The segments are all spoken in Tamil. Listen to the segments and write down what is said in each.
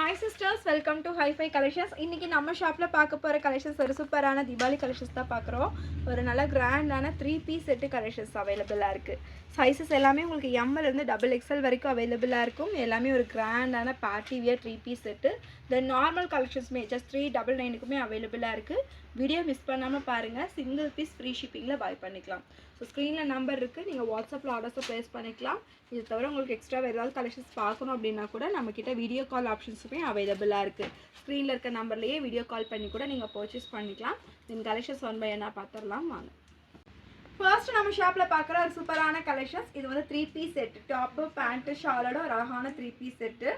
Hi sisters, welcome to Hi-Fi Collections. இன்னைக்கு நம்ம ஷாப்ல பார்க்க போற கலெக்ஷன்ஸ் ஒரு சூப்பரான தீபாவளி கலெக்ஷன்ஸ் தான் பார்க்குறோம். ஒரு நல்ல கிராண்டான 3 பீஸ் செட் கலெக்ஷன்ஸ் அவைலபிளா இருக்கு. சைஸஸ் எல்லாமே உங்களுக்கு M ல இருந்து XXL வரைக்கும் அவைலபிளா இருக்கும். எல்லாமே ஒரு கிராண்டான party wear 3 piece set. Then normal கலெக்ஷன்ஸ்மே just 399 க்குமே அவைலபிளா இருக்கு. வீடியோ மிஸ் பண்ணாம பாருங்க. சிங்கிள் பீஸ் ஃப்ரீ ஷிப்பிங்ல பை பண்ணிக்கலாம். ஸோ ஸ்க்ரீனில் நம்பர் இருக்குது, நீங்கள் வாட்ஸ்அப்பில் ஆர்டர்ஸை ப்ளேஸ் பண்ணிக்கலாம். இது தவிர உங்களுக்கு எக்ஸ்ட்ரா வேறு ஏதாவது கலெக்ஷன்ஸ் பார்க்கணும் அப்படின்னா கூட நம்மக்கிட்ட வீடியோ கால் ஆப்ஷன்ஸுமே அவைலபிளாக இருக்குது. ஸ்க்ரீனில் இருக்க நம்பர்லேயே வீடியோ கால் பண்ணி கூட நீங்கள் பர்ச்சேஸ் பண்ணிக்கலாம். தென் கலெக்ஷன்ஸ் ஒன் பை ஒன்னாக பார்த்துடலாம் வாங்க. ஃபர்ஸ்ட் நம்ம ஷாப்பில் பார்க்குற ஒரு சூப்பரான கலெக்ஷன்ஸ். இது வந்து 3 பீஸ் செட்டு, டாப்பு பேண்ட்டு ஷாலோட ஒரு அழகான 3 பீஸ் செட்டு.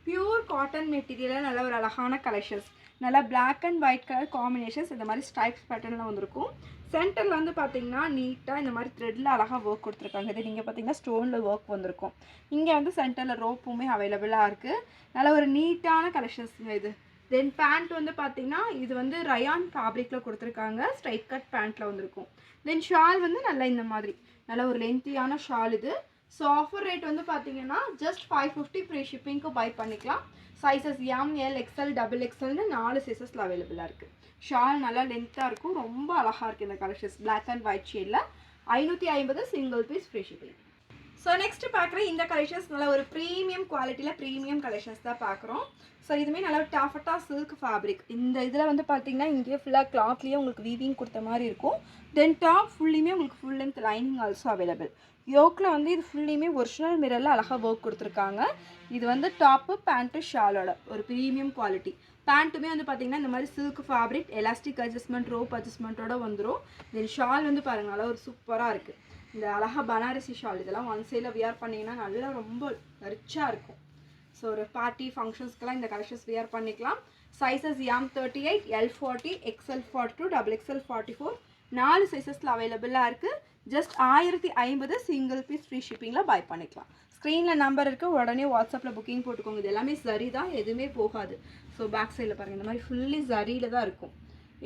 பியூர் காட்டன் மெட்டீரியலில் நல்ல ஒரு அழகான கலெக்ஷன்ஸ். நல்லா black and white colour combinations இந்த மாதிரி ஸ்ட்ரைப்ஸ் பேட்டர்னில் வந்திருக்கும். சென்டரில் வந்து பார்த்தீங்கன்னா நீட்டாக இந்த மாதிரி த்ரெட்டில் அழகாக ஒர்க் கொடுத்துருக்காங்க. இது நீங்கள் பார்த்தீங்கன்னா ஸ்டோனில் ஒர்க் வந்திருக்கும். இங்கே வந்து சென்டரில் ரோப்புமே அவைலபிளாக இருக்குது. நல்ல ஒரு நீட்டான கலெக்ஷன்ஸுங்க இது. தென் பேண்ட் வந்து பார்த்தீங்கன்னா இது வந்து ரயான் ஃபேப்ரிக்கில் கொடுத்துருக்காங்க. ஸ்ட்ரைட் கட் பேண்ட்டில் வந்திருக்கும். தென் ஷால் வந்து நல்லா இந்த மாதிரி நல்ல ஒரு லென்த்தியான ஷால் இது. ஸோ ஆஃபர் ரேட் வந்து பார்த்தீங்கன்னா ஜஸ்ட் 550 ஃப்ரீ ஷிப்பிங்க்கு பை பண்ணிக்கலாம். சைஸஸ் M, L, XL, XXLனு 4 சைஸஸில் அவைலபிளாக இருக்குது. ஷால் நல்லா லென்த்தாக இருக்கும், ரொம்ப அழகாக இருக்குது இந்த கலெக்ஷன்ஸ். பிளாக் அண்ட் ஒயிட் ஷேடில் 550 single piece free shipping. So next பார்க்குற இந்த கலெக்ஷன்ஸ் நல்ல ஒரு ப்ரீமியம் குவாலிட்டியில் ப்ரீமியம் கலெக்ஷன்ஸ் தான் பார்க்குறோம். ஸோ இதுவுமே நல்ல ஒரு டாஃபட்டா சில்க் ஃபேப்ரிக். இந்த இதில் வந்து பார்த்தீங்கன்னா இங்கேயே ஃபுல்லாக கிளாத்லேயே உங்களுக்கு வீவிங் கொடுத்த மாதிரி இருக்கும். தென் டாப் ஃபுல்லியுமே உங்களுக்கு full length lining also available. யோக்கில் வந்து இது ஃபுல்லியுமே ஒரிஜினல் மிரரில் அழகாக ஒர்க் கொடுத்துருக்காங்க. இது வந்து டாப்பு பேண்ட்டு ஷாலோட ஒரு ப்ரீமியம் குவாலிட்டி. பேண்ட்டுமே வந்து பார்த்தீங்கன்னா இந்த மாதிரி silk fabric, elastic adjustment, rope அட்ஜஸ்ட்மெண்ட்டோட வந்துடும். தென் ஷால் வந்து பாருங்கள் நல்லா ஒரு சூப்பராக இருக்குது. இந்த அழகாக பனாரசி ஷால் இதெல்லாம் ஒன் சைடில் வியர் பண்ணிங்கன்னா நல்லா ரொம்ப ரிச்சாக இருக்கும். ஸோ ஒரு பார்ட்டி ஃபங்க்ஷன்ஸ்க்கெல்லாம் இந்த கலெக்ஷன்ஸ் வியர் பண்ணிக்கலாம். Sizes M38, L40, XL42, XXL 44 4 சைஸஸில் அவைலபிளாக இருக்குது. ஜஸ்ட் 1050 சிங்கிள் பீஸ் ஃப்ரீ ஷிப்பிங்கில் பை பண்ணிக்கலாம். ஸ்க்ரீனில் நம்பர் இருக்குது, உடனே வாட்ஸ்அப்பில் புக்கிங் போட்டுக்கோங்க. இது எல்லாமே சரி தான், எதுவுமே போகாது. ஸோ பேக் சைடில் பாருங்கள் இந்த மாதிரி ஃபுல்லி சரியில் தான் இருக்கும்.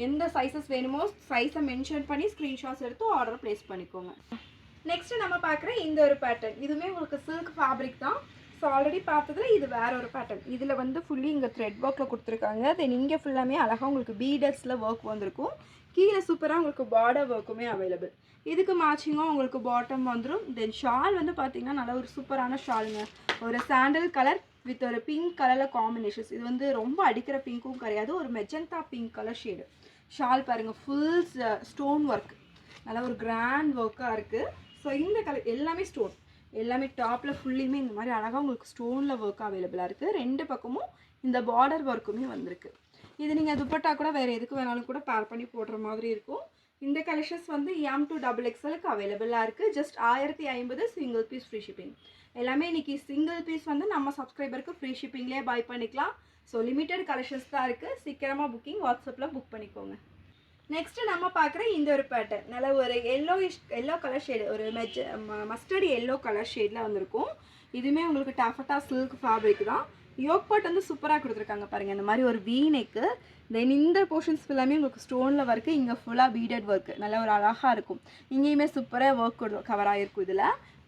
எந்த சைஸஸ் வேணுமோ சைஸை மென்ஷன் பண்ணி ஸ்க்ரீன்ஷாட்ஸ் எடுத்து ஆர்டர் ப்ளேஸ் பண்ணிக்கோங்க. நெக்ஸ்ட்டு நம்ம பார்க்குற இந்த ஒரு பேட்டர்ன், இதுவுமே உங்களுக்கு சில்க் ஃபேப்ரிக் தான். ஸோ ஆல்ரெடி பார்த்ததுல இது வேறு ஒரு பேட்டர்ன். இதில் வந்து ஃபுல்லி இங்கே த்ரெட் ஒர்க்கில் கொடுத்துருக்காங்க. தென் இங்கே ஃபுல்லாமே அழகாக உங்களுக்கு பீடர்ஸில் ஒர்க் வந்திருக்கும். கீழே சூப்பராக உங்களுக்கு பார்டர் ஒர்க்குமே அவைலபிள். இதுக்கு மேட்சிங்காக உங்களுக்கு பாட்டம் வந்துடும். தென் ஷால் வந்து பார்த்திங்கன்னா நல்ல ஒரு சூப்பரான ஷாலுங்க. ஒரு சாண்டல் கலர் வித் ஒரு பிங்க் கலரில் காம்பினேஷன்ஸ். இது வந்து ரொம்ப அடிக்கிற பிங்க்கும் கிடையாது, ஒரு magenta pink colour shade. Shawl பாருங்கள் ஃபுல் ஸ்டோன் ஒர்க், நல்லா ஒரு கிராண்ட் ஒர்க்காக இருக்குது. ஸோ இந்த கலர் எல்லாமே ஸ்டோன், எல்லாமே டாப்பில் ஃபுல்லியுமே இந்த மாதிரி அழகாக உங்களுக்கு ஸ்டோனில் ஒர்க் அவைலபிளாக இருக்குது. ரெண்டு பக்கமும் இந்த பார்டர் ஒர்க்குமே வந்திருக்கு. இது நீங்கள் துப்பட்டா கூட வேறு எதுக்கு வேணாலும் கூட பேர் பண்ணி போடுற மாதிரி இருக்கும். இந்த கலெக்ஷன்ஸ் வந்து M to XXLக்கு அவைலபிளாக இருக்குது. Just 1050 single piece free shipping. எல்லாமே இன்றைக்கி சிங்கிள் பீஸ் வந்து நம்ம சப்ஸ்கிரைபருக்கு ஃப்ரீ ஷிப்பிங்லேயே பை பண்ணிக்கலாம். ஸோ லிமிட்டட் கலெக்ஷன்ஸ் தான் இருக்குது. சீக்கிரமாக புக்கிங் வாட்ஸ்அப்பில் புக் பண்ணிக்கோங்க. நெக்ஸ்ட்டு நம்ம பார்க்குற இந்த ஒரு பேட்டர்ன் நல்ல ஒரு எல்லோ கலர் ஷேடு, ஒரு மஸ்டர்ட் எல்லோ கலர் ஷேடில் வந்திருக்கும். இதுவுமே உங்களுக்கு டாஃபட்டா சில்க் ஃபேப்ரிக் தான். யோக் பாட் வந்து சூப்பராக கொடுத்துருக்காங்க பாருங்கள். இந்த மாதிரி ஒரு வீனெக்கு. தென் இந்த போர்ஷன்ஸ் ஃபுல்லாமே உங்களுக்கு ஸ்டோனில் ஒர்க்கு, இங்கே ஃபுல்லாக பீடட் ஒர்க்கு நல்ல ஒரு அழகாக இருக்கும். இங்கேயுமே சூப்பராக ஒர்க் கவர் ஆகிருக்கும். இதில்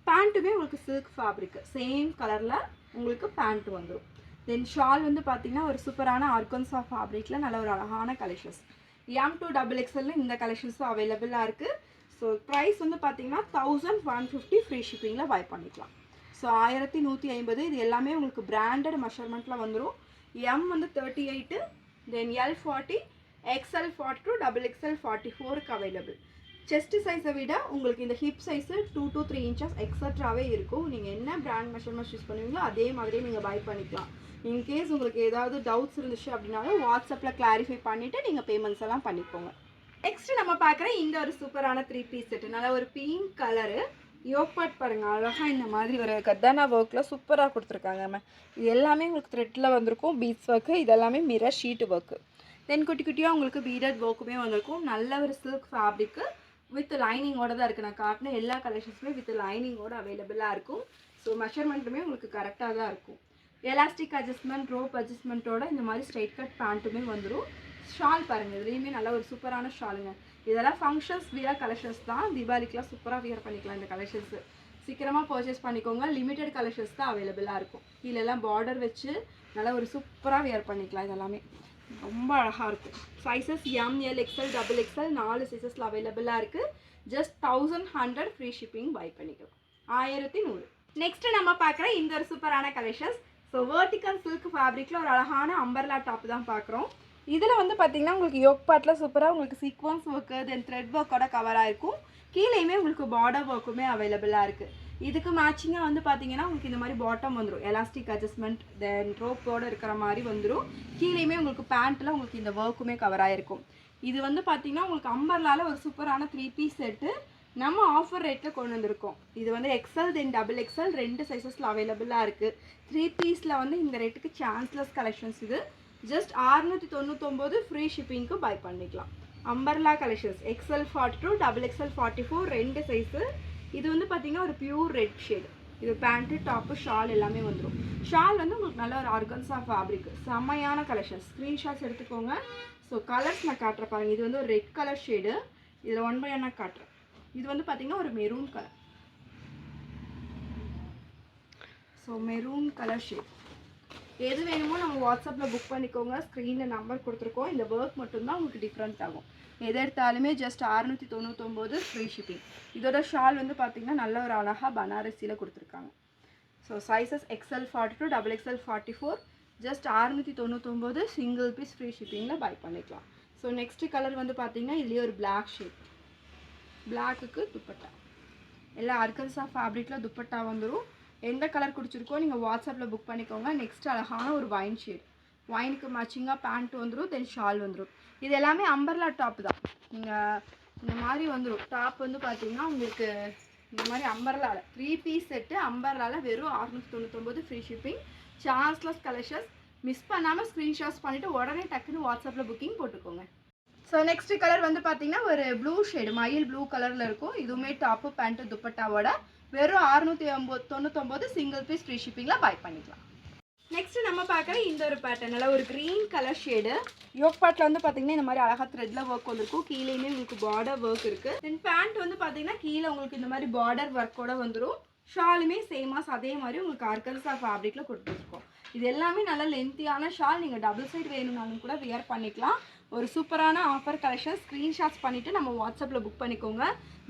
பேண்ட்டுமே உங்களுக்கு சில்க் ஃபேப்ரிக்கு சேம் கலரில் உங்களுக்கு பேண்ட் வந்துடும். தென் ஷால் வந்து பார்த்திங்கன்னா ஒரு சூப்பரான ஆர்கன்சா ஃபேப்ரிக்கில் நல்ல ஒரு அழகான கலெக்ஷன்ஸ். M to XXL இந்த கலெக்ஷன்ஸும் அவைலபிளாக இருக்குது. ஸோ ப்ரைஸ் வந்து பார்த்தீங்கன்னா 1150 ஃப்ரீ ஷிப்பிங்கில் பை பண்ணிக்கலாம். ஸோ 1150. இது எல்லாமே உங்களுக்கு பிராண்டட் மெஷர்மெண்ட்டில் வந்துடும். M வந்து 38, தென் L40, XL42, XXL 44க்கு அவைலபிள். செஸ்ட் சைஸை விட உங்களுக்கு இந்த ஹிப் சைஸு 2 to 3 இன்ச்சஸ் எக்ஸட்ராவே இருக்கும். நீங்கள் என்ன பிராண்ட் மெஷர்மெண்ட்ஸ் யூஸ் பண்ணுவீங்களோ அதே மாதிரியே நீங்கள் பை பண்ணிக்கலாம். இன்கேஸ் உங்களுக்கு ஏதாவது டவுட்ஸ் இருந்துச்சு அப்படின்னாலும் வாட்ஸ்அப்பில் கிளாரிஃபை பண்ணிவிட்டு நீங்கள் பேமெண்ட்ஸ் எல்லாம் பண்ணிக்கோங்க. நெக்ஸ்ட்டு நம்ம பார்க்குற இந்த ஒரு சூப்பரான 3 பீஸ் செட்டு, நல்லா ஒரு பிங்க் கலரு. யோக்பாட் பாருங்கள் அழகாக இந்த மாதிரி ஒரு கர்தானா ஒர்க்கில் சூப்பராக கொடுத்துருக்காங்க. இது எல்லாமே உங்களுக்கு த்ரெட்டில் வந்திருக்கும், பீட்ஸ் ஒர்க்கு. இது எல்லாமே மிரர் ஷீட்டு ஒர்க்கு. தென் குட்டி குட்டியாக உங்களுக்கு பீடட் ஒர்க்குமே வந்திருக்கும். நல்ல ஒரு சில்க் ஃபேப்ரிக்கு வித் லைனிங்கோட தான் இருக்குது. நான் காட்டின எல்லா கலெக்ஷன்ஸுமே வித் லைனிங்கோட அவைலபிளாக இருக்கும். ஸோ மெஷர்மெண்ட்டுமே உங்களுக்கு கரெக்டாக தான் இருக்கும். எலாஸ்டிக் அட்ஜஸ்ட்மெண்ட், ரோப் அட்ஜஸ்ட்மெண்ட்டோட இந்த மாதிரி ஸ்ட்ரைட் கட் பேண்ட்டுமே வந்துடும். ஷால் பாருங்கள், இதுலேயுமே நல்ல ஒரு சூப்பரான ஷாலுங்க. இதெல்லாம் ஃபங்க்ஷன்ஸ் வியர் கலெக்ஷன்ஸ் தான். தீபாவளிக்கெலாம் சூப்பராக வியர் பண்ணிக்கலாம் இந்த கலெக்ஷன்ஸு. சீக்கிரமாக பர்ச்சேஸ் பண்ணிக்கோங்க. லிமிட்டட் கலெக்ஷன்ஸ் தான் அவைலபிளாக இருக்கும். கீழெல்லாம் பார்டர் வச்சு நல்லா ஒரு சூப்பராக வியர் பண்ணிக்கலாம். இதெல்லாமே ரொம்ப அழகாக இருக்கும். Sizes M L XL double XL 4 சைஸஸில் அவைலபிளாக இருக்குது. ஜஸ்ட் 1100 ஃப்ரீ ஷிப்பிங் பை பண்ணிக்கலாம். 1100. நெக்ஸ்ட்டு நம்ம பார்க்குற இந்த ஒரு சூப்பரான கலெக்ஷன்ஸ். ஸோ வேர்ட்டிக்கல் சில்க் ஃபேப்ரிக்கில் ஒரு அழகான அம்பர்லா டாப் தான் பார்க்குறோம். இதில் வந்து பார்த்திங்கன்னா உங்களுக்கு யோக் பார்ட்டில் சூப்பராக உங்களுக்கு சீக்வன்ஸ் ஒர்க்கு தென் த்ரெட் ஒர்க்கோட கவராக இருக்கும். கீழேயுமே உங்களுக்கு பார்டர் ஒர்க்குமே அவைலபிளாக இருக்குது. இதுக்கு மேட்சிங்காக வந்து பார்த்தீங்கன்னா உங்களுக்கு இந்த மாதிரி பாட்டம் வந்துடும், எலாஸ்டிக் அட்ஜஸ்ட்மெண்ட் தென் ரோப்போடு இருக்கிற மாதிரி வந்துடும். கீழேயுமே உங்களுக்கு பேண்ட்டில் உங்களுக்கு இந்த ஒர்க்குமே கவர் ஆகிருக்கும். இது வந்து பார்த்தீங்கன்னா உங்களுக்கு அம்பர்லாவில் ஒரு சூப்பரான 3 பீஸ் செட்டு நம்ம ஆஃபர் ரேட்டில் கொண்டு வந்திருக்கோம். இது வந்து எக்ஸ்எல் தென் டபுள் எக்ஸ்எல் 2 சைஸஸில் அவைலபிளாக இருக்குது. 3 பீஸில் வந்து இந்த ரேட்டுக்கு சான்ஸ்லெஸ் கலெக்ஷன்ஸ். இது ஜஸ்ட் 699 ஃப்ரீ ஷிப்பிங்க்கு பை பண்ணிக்கலாம். Umbrella collections XL 42 double XL 44 2 size. இது வந்து பார்த்தீங்கன்னா ஒரு பியூர் ரெட் ஷேடு. இது பேண்ட்டு டாப்பு ஷால் எல்லாமே வந்துடும். ஷால் வந்து உங்களுக்கு நல்ல ஒரு ஆர்கன்ஸா ஃபேப்ரிக், செம்மையான கலெக்ஷன்ஸ். ஸ்க்ரீன்ஷாட்ஸ் எடுத்துக்கோங்க. ஸோ கலர்ஸ் நான் காட்டுற பாருங்க. இது வந்து ஒரு ரெட் கலர் ஷேடு. இதில் 1 by 1 காட்டுறேன். இது வந்து பார்த்தீங்கன்னா ஒரு maroon colour. So maroon colour shade. எது வேணுமோ நம்ம வாட்ஸ்அப்பில் புக் பண்ணிக்கோங்க. ஸ்க்ரீனில் நம்பர் கொடுத்துருக்கோம். இந்த ஒர்க் மட்டும்தான் உங்களுக்கு டிஃப்ரெண்ட் ஆகும். எது எடுத்தாலுமே ஜஸ்ட் 699 ஃப்ரீ ஷிப்பிங். இதோட ஷால் வந்து பார்த்திங்கன்னா நல்ல ஒரு அழகாக பனாரசியில் கொடுத்துருக்காங்க. So sizes XL 42 double XL 44 just 699 single piece free ஷிப்பிங்கில் பை பண்ணிக்கலாம். ஸோ நெக்ஸ்ட்டு கலர் வந்து பார்த்திங்கன்னா இதுலேயே ஒரு பிளாக் ஷேட். பிளாக்குக்கு துப்பட்டா எல்லாம் ஆர்கன்ஸா ஃபேப்ரிக்கில் துப்பட்டா வந்துடும். எந்த கலர் பிடிச்சிருக்கோ நீங்கள் வாட்ஸ்அப்பில் புக் பண்ணிக்கோங்க. நெக்ஸ்ட் அழகான ஒரு வைன் ஷேட். வைனுக்கு மேட்சிங்காக பேண்ட் வந்துடும், தென் ஷால் வந்துடும். இது எல்லாமே அம்பர்லா டாப் தான். நீங்கள் இந்த மாதிரி வந்துடும். டாப் வந்து பார்த்தீங்கன்னா உங்களுக்கு இந்த மாதிரி அம்பர்லாவில் 3 பீஸ் செட்டு அம்பர்லாவில் வெறும் 699 free shipping. Chanceless collections. Miss பண்ணாமல் ஸ்க்ரீன்ஷாட்ஸ் பண்ணிவிட்டு உடனே டக்குன்னு வாட்ஸ்அப்பில் புக்கிங் போட்டுக்கோங்க. ஸோ நெக்ஸ்ட் கலர் வந்து பார்த்தீங்கன்னா ஒரு ப்ளூ ஷேடு, மயில் ப்ளூ கலரில் இருக்கும். இதுவுமே டாப்பு பேண்ட்டு துப்பட்டாவோட வெறும் 699 சிங்கிள் பீஸ் ஃப்ரீ ஷிப்பிங்கில் பை பண்ணிக்கலாம். நெக்ஸ்ட் நம்ம பார்க்குற இந்த ஒரு பேட்டர்னில் ஒரு க்ரீன் கலர் ஷேடு. யோக் பார்ட்டில் வந்து பார்த்தீங்கன்னா இந்த மாதிரி அழகாக த்ரெட்டில் ஒர்க் வந்துருக்கும். கீழேயுமே உங்களுக்கு பார்டர் ஒர்க் இருக்குது. தென் பேண்ட் வந்து பார்த்தீங்கன்னா கீழே உங்களுக்கு இந்த மாதிரி பார்டர் ஒர்க்கோட வந்துடும். ஷாலுமே சேமாஸ் அதே மாதிரி உங்களுக்கு ஆர்கன்ஸா ஃபேப்ரிக்கில் கொடுத்துருக்கோம். இது எல்லாமே நல்ல லென்த்தியான ஷால். நீங்கள் டபுள் சைட் வேணும்னாலும் கூட வியர் பண்ணிக்கலாம். ஒரு சூப்பரான ஆஃபர் கலெக்ஷன். ஸ்க்ரீன்ஷாட்ஸ் பண்ணிவிட்டு நம்ம வாட்ஸ்அப்பில் புக் பண்ணிக்கோங்க.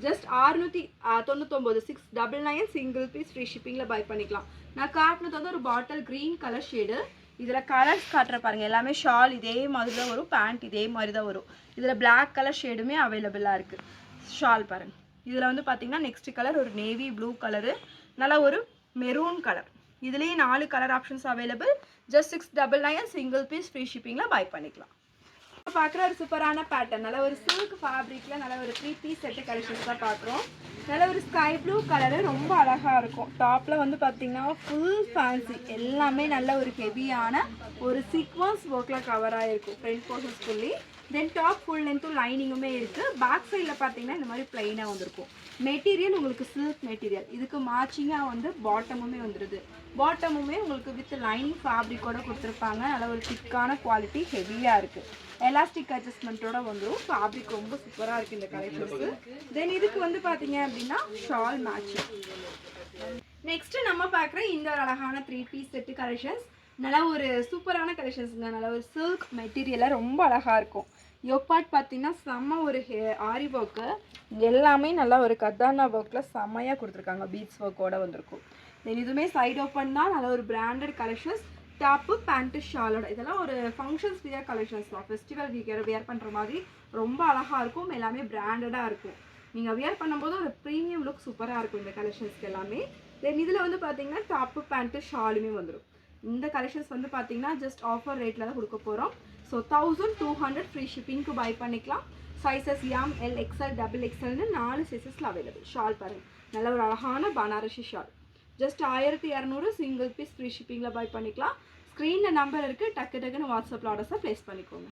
ஜஸ்ட் 699 699 சிங்கிள் பீஸ் ஃப்ரீ ஷிப்பிங்கில் பை பண்ணிக்கலாம். நான் காட்டினது வந்து ஒரு பாட்டில் க்ரீன் கலர் ஷேடு. இதில் கலர்ஸ் காட்டுற பாருங்கள். எல்லாமே ஷால் இதே மாதிரி தான் வரும், பேண்ட் இதே மாதிரி தான் வரும். இதில் பிளாக் கலர் ஷேடுமே அவைலபிளாக இருக்குது. ஷால் பாருங்கள். இதில் வந்து பார்த்திங்கன்னா நெக்ஸ்ட் கலர் ஒரு நேவி ப்ளூ கலரு, நல்லா ஒரு மெரூன் கலர். இதுலேயே 4 colour options available. Just 699 single piece free ஷிப்பிங்கில் பை பண்ணிக்கலாம். பார்க்குற ஒரு சூப்பரான பேட்டர்ன், நல்ல ஒரு சில்க் ஃபேப்ரிக்கில் நல்ல ஒரு 3 பீஸ் செட்டு கலெக்ஷன்ஸ் தான் பார்க்குறோம். நல்ல ஒரு ஸ்கை ப்ளூ கலரு, ரொம்ப அழகாக இருக்கும். டாப்பில் வந்து பார்த்திங்கன்னா ஃபுல் ஃபேன்சி எல்லாமே நல்ல ஒரு ஹெவியான ஒரு சீக்வன்ஸ் ஒர்க்கில் கவர் ஆகிருக்கும். Front portions fully. Then top full லென்த்தும் லைனிங்குமே இருக்குது. பேக் சைடில் பார்த்தீங்கன்னா இந்த மாதிரி ப்ளைனாக வந்திருக்கும். மெட்டீரியல் உங்களுக்கு சில்க் மெட்டீரியல். இதுக்கு மேட்சிங்காக வந்து பாட்டமுமே வந்துடுது. பாட்டமுமே உங்களுக்கு வித் லைனிங் ஃபேப்ரிக்கோட கொடுத்துருப்பாங்க. நல்ல ஒரு திக்கான குவாலிட்டி, ஹெவியாக இருக்குது. எலாஸ்டிக் அட்ஜஸ்ட்மெண்ட்டோட வந்துடும். ஃபேப்ரிக் ரொம்ப சூப்பராக இருக்குது இந்த கலெக்ஷன்ஸு. தென் இதுக்கு வந்து பார்த்தீங்க அப்படின்னா ஷால் மேட்சிங். நெக்ஸ்ட்டு நம்ம பார்க்குற இந்த ஒரு அழகான 3 பீஸ் செட்டு கலெக்ஷன்ஸ். நல்லா ஒரு சூப்பரான கலெக்ஷன்ஸுங்க. நல்லா ஒரு சில்க் மெட்டீரியலாக ரொம்ப அழகாக இருக்கும். யோக் பார்ட் பார்த்தீங்கன்னா செம்ம ஒரு ஆரி ஒர்க்கு. எல்லாமே நல்லா ஒரு கர்தானா ஒர்க்கில் செம்மையாக கொடுத்துருக்காங்க. பீட்ஸ் ஒர்க்கோட வந்திருக்கும். தென் இதுவுமே சைட் ஓப்பன் தான். நல்ல ஒரு பிராண்டட் கலெக்ஷன்ஸ். டாப்பு பேண்ட்டு ஷாலோட இதெல்லாம் ஒரு ஃபங்க்ஷன்ஸ் வியர் கலெக்ஷன்ஸ் தான். ஃபெஸ்டிவல் வியர் பண்ணுற மாதிரி ரொம்ப அழகாக இருக்கும். எல்லாமே பிராண்டடாக இருக்கும். நீங்கள் வியர் பண்ணும்போது ஒரு ப்ரீமியம் லுக் சூப்பராக இருக்கும் இந்த கலெக்ஷன்ஸ்க்கு எல்லாமே. தென் இதில் வந்து பார்த்தீங்கன்னா டாப்பு பேண்ட்டு ஷாலுமே வந்துடும். இந்த கலெக்ஷன்ஸ் வந்து பார்த்தீங்கன்னா ஜஸ்ட் ஆஃபர் ரேட்டில் தான் கொடுக்க போகிறோம். ஸோ 1200 ஃப்ரீ ஷிப்பிங்க்கு பை பண்ணிக்கலாம். சைஸஸ் எம்எல் எக்ஸ்எல் டபுள் எக்ஸ்எல்னு 4 சைஸஸில் அவைலபிள். ஷால் பாருங்கள். நல்ல ஒரு அழகான Banarasi shawl. Just 1200 single piece free ஷிப்பிங்கில் பை பண்ணிக்கலாம். ஸ்க்ரீனில் நம்பர் இருக்குது. டக்குன்னு வாட்ஸ்அப்பில் ஆர்டர்ஸை ப்ளேஸ் பண்ணிக்கோங்க.